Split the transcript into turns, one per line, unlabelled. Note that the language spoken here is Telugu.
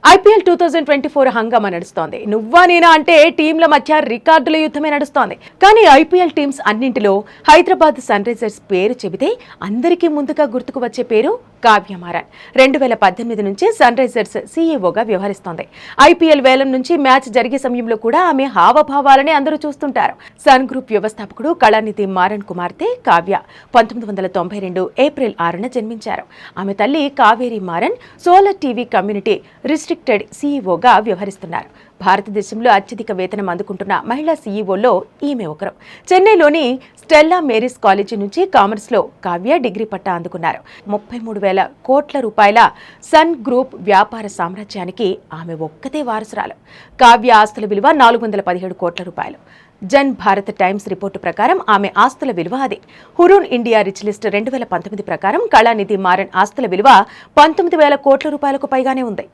ఐపీఎల్ 2024 హంగామా నడుస్తోంది. నువ్వా నేనా అంటే టీంల మధ్య రికార్డుల యుద్ధమే నడుస్తోంది. కానీ ఐపీఎల్ టీమ్స్ అన్నింటిలో హైదరాబాద్ సన్ రైజర్స్ పేరు చెబితే అందరికీ ముందుగా గుర్తుకు వచ్చే పేరు కావ్య మారన్. 2018 నుంచి సన్ రైజర్స్ సీఈఓగా వ్యవహరిస్తోంది. ఐపీఎల్ వేలం నుంచి మ్యాచ్ జరిగే సమయంలో కూడా ఆమె హావభావాలనే అందరూ చూస్తుంటారు. సన్ గ్రూప్ వ్యవస్థాపకుడు కళానిధి మారన్ కుమార్తె కావ్య 1992 ఏప్రిల్ 6న జన్మించారు. ఆమె తల్లి Kaveri Maran solar TV community restricted సీఈఓగా వ్యవహరిస్తున్నారు. భారతదేశంలో అత్యధిక వేతనం అందుకుంటున్న మహిళా సీఈఓల్లో ఈమె ఒకరు. చెన్నైలోని స్టెల్లా మేరీస్ కాలేజీ నుంచి కామర్స్లో కావ్య డిగ్రీ పట్టా అందుకున్నారు. 33,000 కోట్ల రూపాయల సన్ గ్రూప్ వ్యాపార సామ్రాజ్యానికి ఆమె ఒక్కతే వారసురాలు. కావ్య ఆస్తుల విలువ 417 కోట్ల రూపాయలు. జన్ భారత్ టైమ్స్ రిపోర్టు ప్రకారం ఆమె ఆస్తుల విలువ అది. హురూన్ ఇండియా రిచ్ లిస్ట్ 2019 ప్రకారం కళానిధి మారన్ ఆస్తుల విలువ 19,000 కోట్ల రూపాయలకు పైగానే ఉంది.